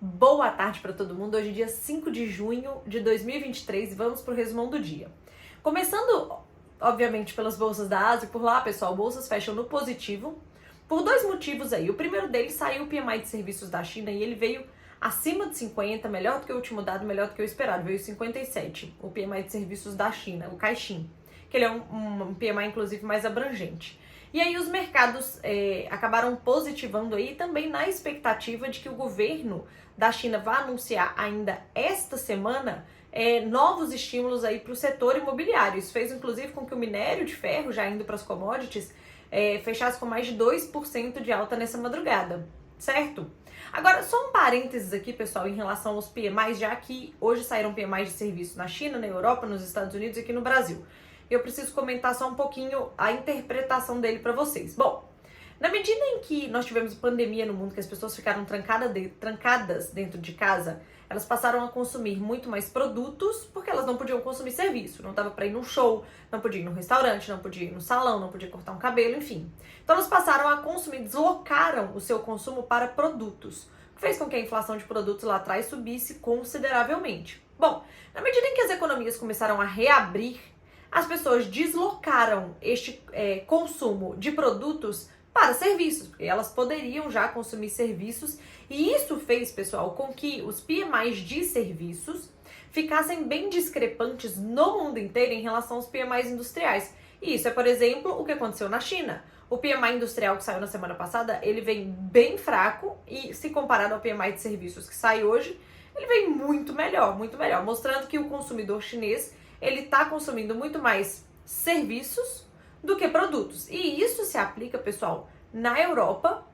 Boa tarde para todo mundo. Hoje é dia 5 de junho de 2023 e vamos para o resumão do dia. Começando, obviamente, pelas bolsas da Ásia. Por lá, pessoal, bolsas fecham no positivo por dois motivos aí. O primeiro deles, saiu o PMI de serviços da China e ele veio acima de 50, melhor do que o último dado, melhor do que o esperado. Veio 57, o PMI de serviços da China, o Caixin, que ele é um PMI, inclusive, mais abrangente. E aí os mercados acabaram positivando aí também na expectativa de que o governo da China vai anunciar ainda esta semana novos estímulos aí para o setor imobiliário. Isso fez inclusive com que o minério de ferro, já indo para as commodities, fechasse com mais de 2% de alta nessa madrugada, certo? Agora, só um parênteses aqui, pessoal, em relação aos PMIs, já que hoje saíram PMIs de serviço na China, na Europa, nos Estados Unidos e aqui no Brasil. Eu preciso comentar só um pouquinho a interpretação dele para vocês. Bom, na medida em que nós tivemos pandemia no mundo, que as pessoas ficaram trancadas dentro de casa, elas passaram a consumir muito mais produtos porque elas não podiam consumir serviço. Não dava para ir num show, não podia ir num restaurante, não podia ir no salão, não podia cortar um cabelo, enfim. Então elas passaram a consumir, deslocaram o seu consumo para produtos, o que fez com que a inflação de produtos lá atrás subisse consideravelmente. Bom, na medida em que as economias começaram a reabrir, as pessoas deslocaram este consumo de produtos para serviços, porque elas poderiam já consumir serviços, e isso fez, pessoal, com que os PMIs de serviços ficassem bem discrepantes no mundo inteiro em relação aos PMIs industriais. E isso é, por exemplo, o que aconteceu na China. O PMI industrial que saiu na semana passada, ele vem bem fraco, e se comparado ao PMI de serviços que sai hoje, ele vem muito melhor, mostrando que o consumidor chinês ele está consumindo muito mais serviços do que produtos. E isso se aplica, pessoal, na Europa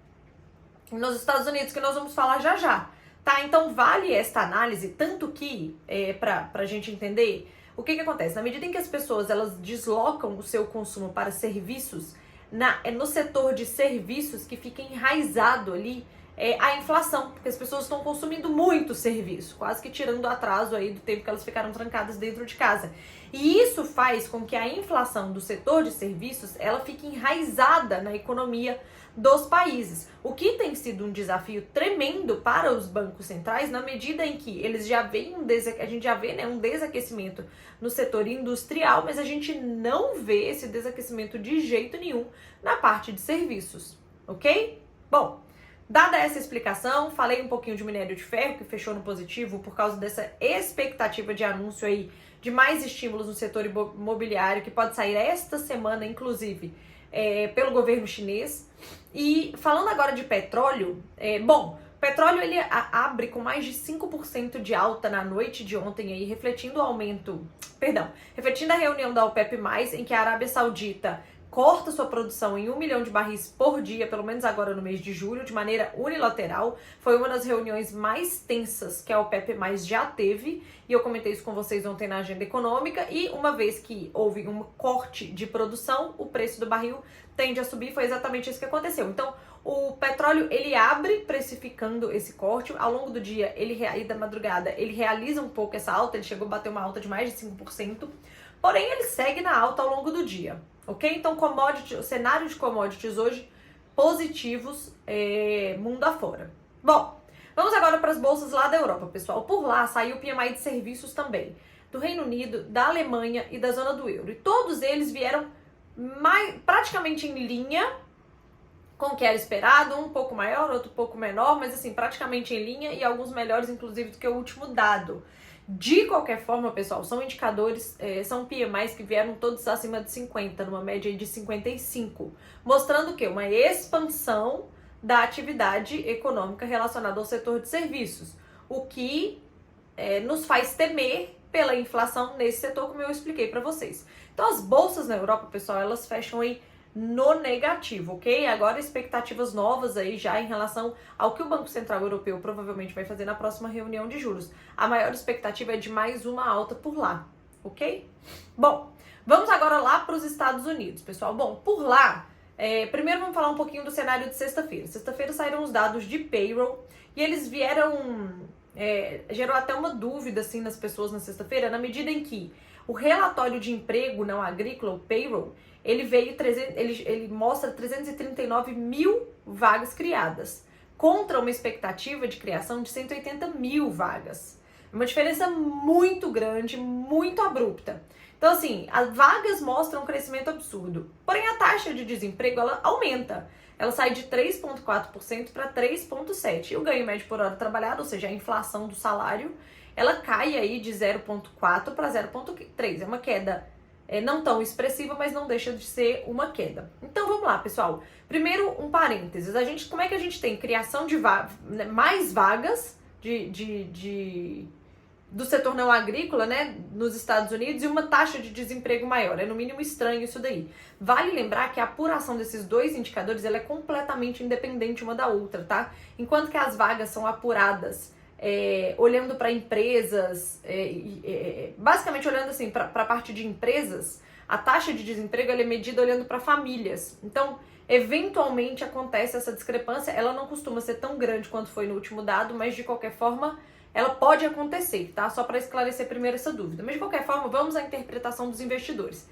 e nos Estados Unidos, que nós vamos falar já já. Tá? Então vale esta análise, tanto que, para a gente entender o que acontece. Na medida em que as pessoas elas deslocam o seu consumo para serviços, no setor de serviços que fica enraizado ali a inflação, porque as pessoas estão consumindo muito serviço, quase que tirando o atraso aí do tempo que elas ficaram trancadas dentro de casa. E isso faz com que a inflação do setor de serviços, ela fique enraizada na economia dos países, o que tem sido um desafio tremendo para os bancos centrais, na medida em que eles já veem a gente já vê um desaquecimento no setor industrial, mas a gente não vê esse desaquecimento de jeito nenhum na parte de serviços, ok? Bom, dada essa explicação, falei um pouquinho de minério de ferro, que fechou no positivo por causa dessa expectativa de anúncio aí de mais estímulos no setor imobiliário, que pode sair esta semana, inclusive, pelo governo chinês. E falando agora de petróleo, o petróleo ele abre com mais de 5% de alta na noite de ontem, aí, refletindo a reunião da OPEP+, em que a Arábia Saudita corta sua produção em 1 milhão de barris por dia, pelo menos agora no mês de julho, de maneira unilateral. Foi uma das reuniões mais tensas que a OPEP+ já teve, e eu comentei isso com vocês ontem na agenda econômica, e uma vez que houve um corte de produção, o preço do barril tende a subir, foi exatamente isso que aconteceu. Então, o petróleo, ele abre precificando esse corte, ao longo do dia e da madrugada, ele realiza um pouco essa alta, ele chegou a bater uma alta de mais de 5%, porém ele segue na alta ao longo do dia. Ok? Então, o cenário de commodities hoje positivos mundo afora. Bom, vamos agora para as bolsas lá da Europa, pessoal. Por lá saiu o PMI de serviços também, do Reino Unido, da Alemanha e da zona do euro. E todos eles vieram praticamente em linha com o que era esperado, um pouco maior, outro pouco menor, mas assim, praticamente em linha, e alguns melhores, inclusive, do que o último dado. De qualquer forma, pessoal, são indicadores, são PMIs que vieram todos acima de 50, numa média de 55, mostrando o quê? Uma expansão da atividade econômica relacionada ao setor de serviços, o que nos faz temer pela inflação nesse setor, como eu expliquei para vocês. Então, as bolsas na Europa, pessoal, elas fecham aí no negativo, ok? Agora expectativas novas aí já em relação ao que o Banco Central Europeu provavelmente vai fazer na próxima reunião de juros. A maior expectativa é de mais uma alta por lá, ok? Bom, vamos agora lá para os Estados Unidos, pessoal. Bom, por lá, primeiro vamos falar um pouquinho do cenário de sexta-feira. Sexta-feira saíram os dados de payroll e eles vieram... gerou até uma dúvida assim nas pessoas na sexta-feira, na medida em que o relatório de emprego não agrícola, o payroll, ele mostra 339 mil vagas criadas. contra uma expectativa de criação de 180 mil vagas. É uma diferença muito grande, muito abrupta. Então, assim, as vagas mostram um crescimento absurdo, porém a taxa de desemprego, ela aumenta. Ela sai de 3,4% para 3,7%. E o ganho médio por hora trabalhada, ou seja, a inflação do salário, ela cai aí de 0,4% para 0,3%. É uma queda não tão expressiva, mas não deixa de ser uma queda. Então, vamos lá, pessoal. Primeiro, um parênteses. Como é que a gente tem criação de mais vagas do setor não agrícola, né, nos Estados Unidos, e uma taxa de desemprego maior? É no mínimo estranho isso daí. Vale lembrar que a apuração desses dois indicadores, ela é completamente independente uma da outra, tá? Enquanto que as vagas são apuradas olhando para empresas, basicamente olhando assim para a parte de empresas, a taxa de desemprego ela é medida olhando para famílias. Então, eventualmente acontece essa discrepância, ela não costuma ser tão grande quanto foi no último dado, mas de qualquer forma ela pode acontecer, tá? Só para esclarecer primeiro essa dúvida. Mas de qualquer forma, vamos à interpretação dos investidores.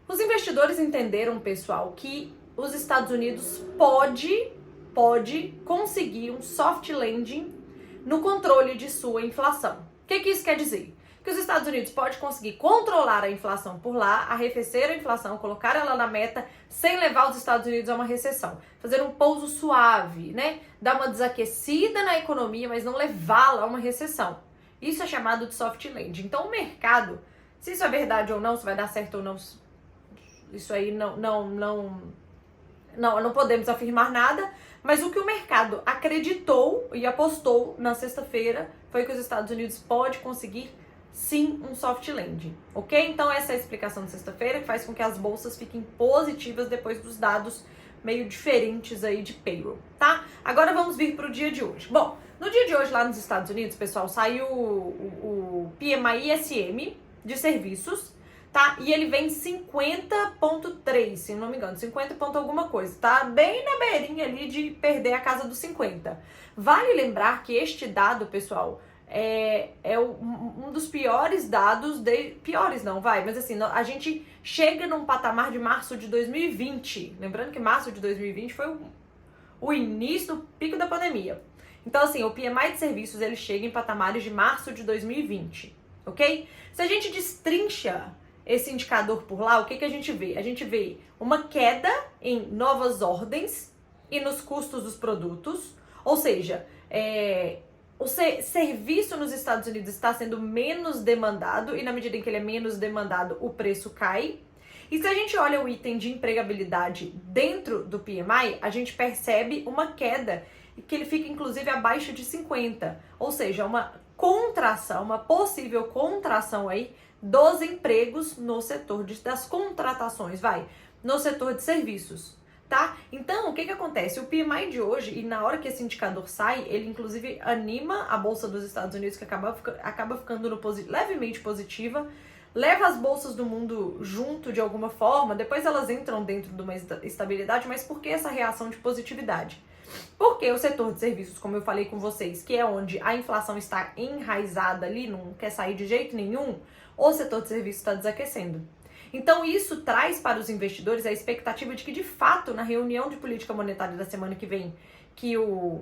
Os investidores entenderam, pessoal, que os Estados Unidos pode conseguir um soft landing no controle de sua inflação. O que isso quer dizer? Que os Estados Unidos pode conseguir controlar a inflação por lá, arrefecer a inflação, colocar ela na meta, sem levar os Estados Unidos a uma recessão. Fazer um pouso suave, né? Dar uma desaquecida na economia, mas não levá-la a uma recessão. Isso é chamado de soft landing. Então o mercado, se isso é verdade ou não, se vai dar certo ou não, isso aí não podemos afirmar nada, mas o que o mercado acreditou e apostou na sexta-feira foi que os Estados Unidos pode conseguir sim um soft landing, ok? Então essa é a explicação de sexta-feira, que faz com que as bolsas fiquem positivas depois dos dados meio diferentes aí de payroll, tá? Agora vamos vir para o dia de hoje. Bom, no dia de hoje lá nos Estados Unidos, pessoal, saiu o PMI ISM de serviços, tá? E ele vem 50,3, se não me engano, 50 ponto alguma coisa, tá? Bem na beirinha ali de perder a casa dos 50. Vale lembrar que este dado, pessoal, é um dos piores dados, piores não, mas assim, a gente chega num patamar de março de 2020, lembrando que março de 2020 foi o início do pico da pandemia. Então assim, o PMI de serviços, ele chega em patamares de março de 2020, ok? Se a gente destrincha esse indicador por lá, o que a gente vê? A gente vê uma queda em novas ordens e nos custos dos produtos, ou seja, o serviço nos Estados Unidos está sendo menos demandado e na medida em que ele é menos demandado, o preço cai. E se a gente olha o item de empregabilidade dentro do PMI, a gente percebe uma queda que ele fica inclusive abaixo de 50, ou seja, uma contração, uma possível contração aí dos empregos no setor das contratações, no setor de serviços, tá? Então, o que acontece? O PMI de hoje, e na hora que esse indicador sai, ele inclusive anima a Bolsa dos Estados Unidos, que acaba ficando levemente positiva, leva as bolsas do mundo junto de alguma forma, depois elas entram dentro de uma estabilidade, mas por que essa reação de positividade? Porque o setor de serviços, como eu falei com vocês, que é onde a inflação está enraizada ali, não quer sair de jeito nenhum, o setor de serviços está desaquecendo. Então isso traz para os investidores a expectativa de que, de fato, na reunião de política monetária da semana que vem,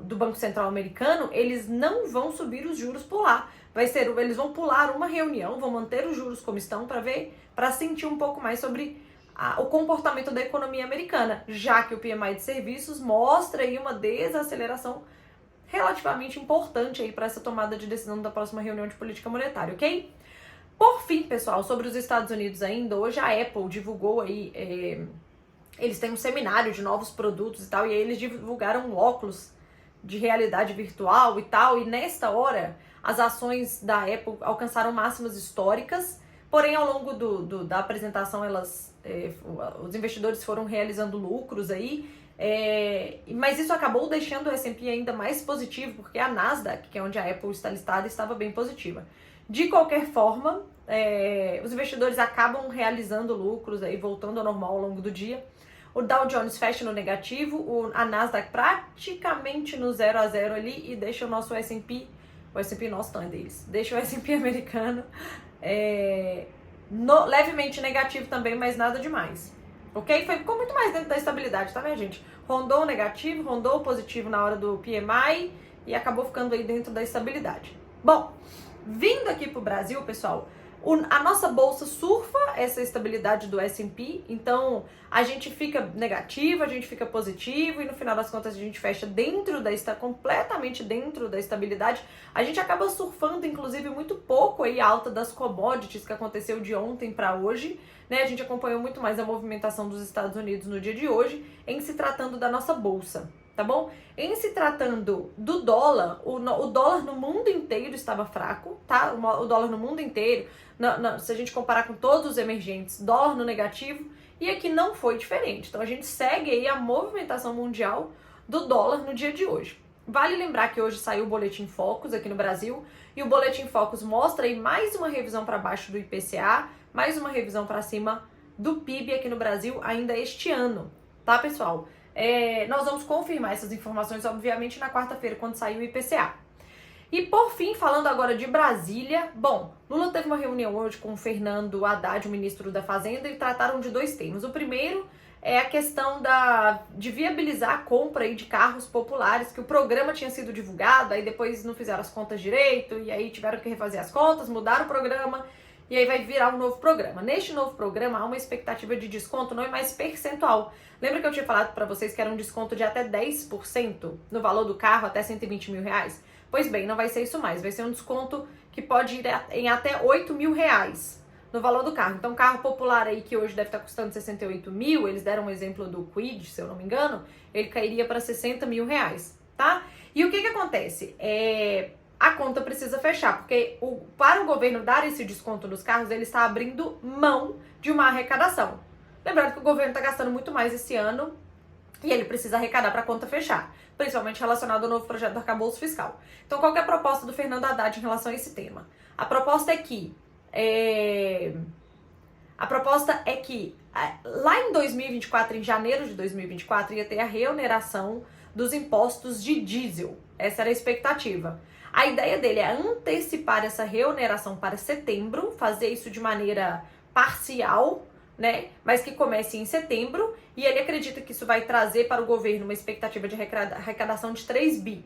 do Banco Central americano, eles não vão subir os juros por lá. Eles vão pular uma reunião, vão manter os juros como estão para sentir um pouco mais sobre o comportamento da economia americana, já que o PMI de serviços mostra aí uma desaceleração relativamente importante aí para essa tomada de decisão da próxima reunião de política monetária, ok? Por fim, pessoal, sobre os Estados Unidos ainda, hoje a Apple divulgou aí, eles têm um seminário de novos produtos e tal, e aí eles divulgaram um óculos de realidade virtual e tal, e nesta hora as ações da Apple alcançaram máximas históricas, porém ao longo da apresentação os investidores foram realizando lucros aí, mas isso acabou deixando o S&P ainda mais positivo, porque a Nasdaq, que é onde a Apple está listada, estava bem positiva. De qualquer forma, os investidores acabam realizando lucros, aí, voltando ao normal ao longo do dia. O Dow Jones fecha no negativo, a Nasdaq praticamente no 0 a 0 ali e deixa o nosso S&P, o S&P nosso não é deles, deixa o S&P americano levemente negativo também, mas nada demais. ok? Ficou muito mais dentro da estabilidade, tá, minha gente? Rondou o negativo, rondou o positivo na hora do PMI e acabou ficando aí dentro da estabilidade. Bom, vindo aqui pro Brasil, pessoal, a nossa bolsa surfa essa estabilidade do S&P, então a gente fica negativo, a gente fica positivo e no final das contas a gente fecha completamente dentro da estabilidade. A gente acaba surfando, inclusive, muito pouco aí a alta das commodities que aconteceu de ontem para hoje, né? A gente acompanhou muito mais a movimentação dos Estados Unidos no dia de hoje em se tratando da nossa bolsa. Tá bom? Em se tratando do dólar, o dólar no mundo inteiro estava fraco, tá? O dólar no mundo inteiro, se a gente comparar com todos os emergentes, dólar no negativo, e aqui não foi diferente. Então a gente segue aí a movimentação mundial do dólar no dia de hoje. Vale lembrar que hoje saiu o Boletim Focus aqui no Brasil, e o Boletim Focus mostra aí mais uma revisão para baixo do IPCA, mais uma revisão para cima do PIB aqui no Brasil ainda este ano, tá, pessoal? Nós vamos confirmar essas informações, obviamente, na quarta-feira, quando sair o IPCA. E, por fim, falando agora de Brasília, bom, Lula teve uma reunião hoje com o Fernando Haddad, o ministro da Fazenda, e trataram de dois temas. O primeiro é a questão de viabilizar a compra aí de carros populares, que o programa tinha sido divulgado, aí depois não fizeram as contas direito, e aí tiveram que refazer as contas, mudaram o programa, e aí vai virar um novo programa. Neste novo programa há uma expectativa de desconto, não é mais percentual. Lembra que eu tinha falado para vocês que era um desconto de até 10% no valor do carro, até 120 mil reais? Pois bem, não vai ser isso mais, vai ser um desconto que pode ir em até 8 mil reais no valor do carro. Então, carro popular aí que hoje deve estar custando 68 mil, eles deram um exemplo do Kwid, se eu não me engano, ele cairia para 60 mil reais, tá? E o que acontece? A conta precisa fechar, porque para o governo dar esse desconto nos carros, ele está abrindo mão de uma arrecadação. Lembrando que o governo está gastando muito mais esse ano e ele precisa arrecadar para a conta fechar, principalmente relacionado ao novo projeto do arcabouço fiscal. Então, qual que é a proposta do Fernando Haddad em relação a esse tema? A proposta é que lá em 2024, em janeiro de 2024, ia ter a reoneração dos impostos de diesel. Essa era a expectativa. A ideia dele é antecipar essa reoneração para setembro, fazer isso de maneira parcial, né? Mas que comece em setembro, e ele acredita que isso vai trazer para o governo uma expectativa de arrecadação de 3 bi.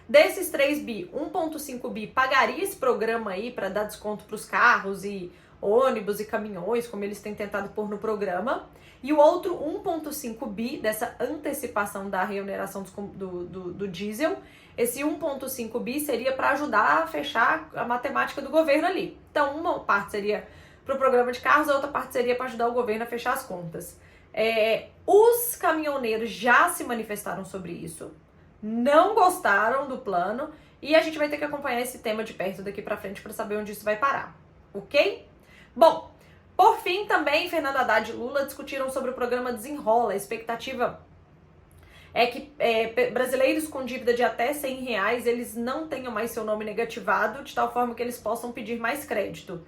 Desses 3 bi, 1,5 bi pagaria esse programa aí para dar desconto para os carros e ônibus e caminhões, como eles têm tentado pôr no programa, e o outro 1,5 bi dessa antecipação da reoneração do diesel. Esse 1,5 bi seria para ajudar a fechar a matemática do governo ali. Então, uma parte seria para o programa de carros, a outra parte seria para ajudar o governo a fechar as contas. Os caminhoneiros já se manifestaram sobre isso, não gostaram do plano, e a gente vai ter que acompanhar esse tema de perto daqui para frente para saber onde isso vai parar, ok? Bom, por fim, também Fernando Haddad e Lula discutiram sobre o programa Desenrola. A expectativa é que brasileiros com dívida de até 100 reais, eles não tenham mais seu nome negativado, de tal forma que eles possam pedir mais crédito.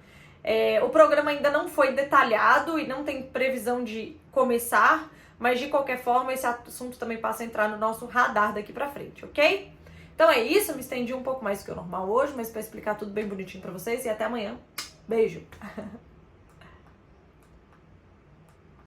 O programa ainda não foi detalhado e não tem previsão de começar, mas de qualquer forma esse assunto também passa a entrar no nosso radar daqui pra frente, ok? Então é isso, me estendi um pouco mais do que o normal hoje, mas para explicar tudo bem bonitinho pra vocês, e até amanhã. Beijo!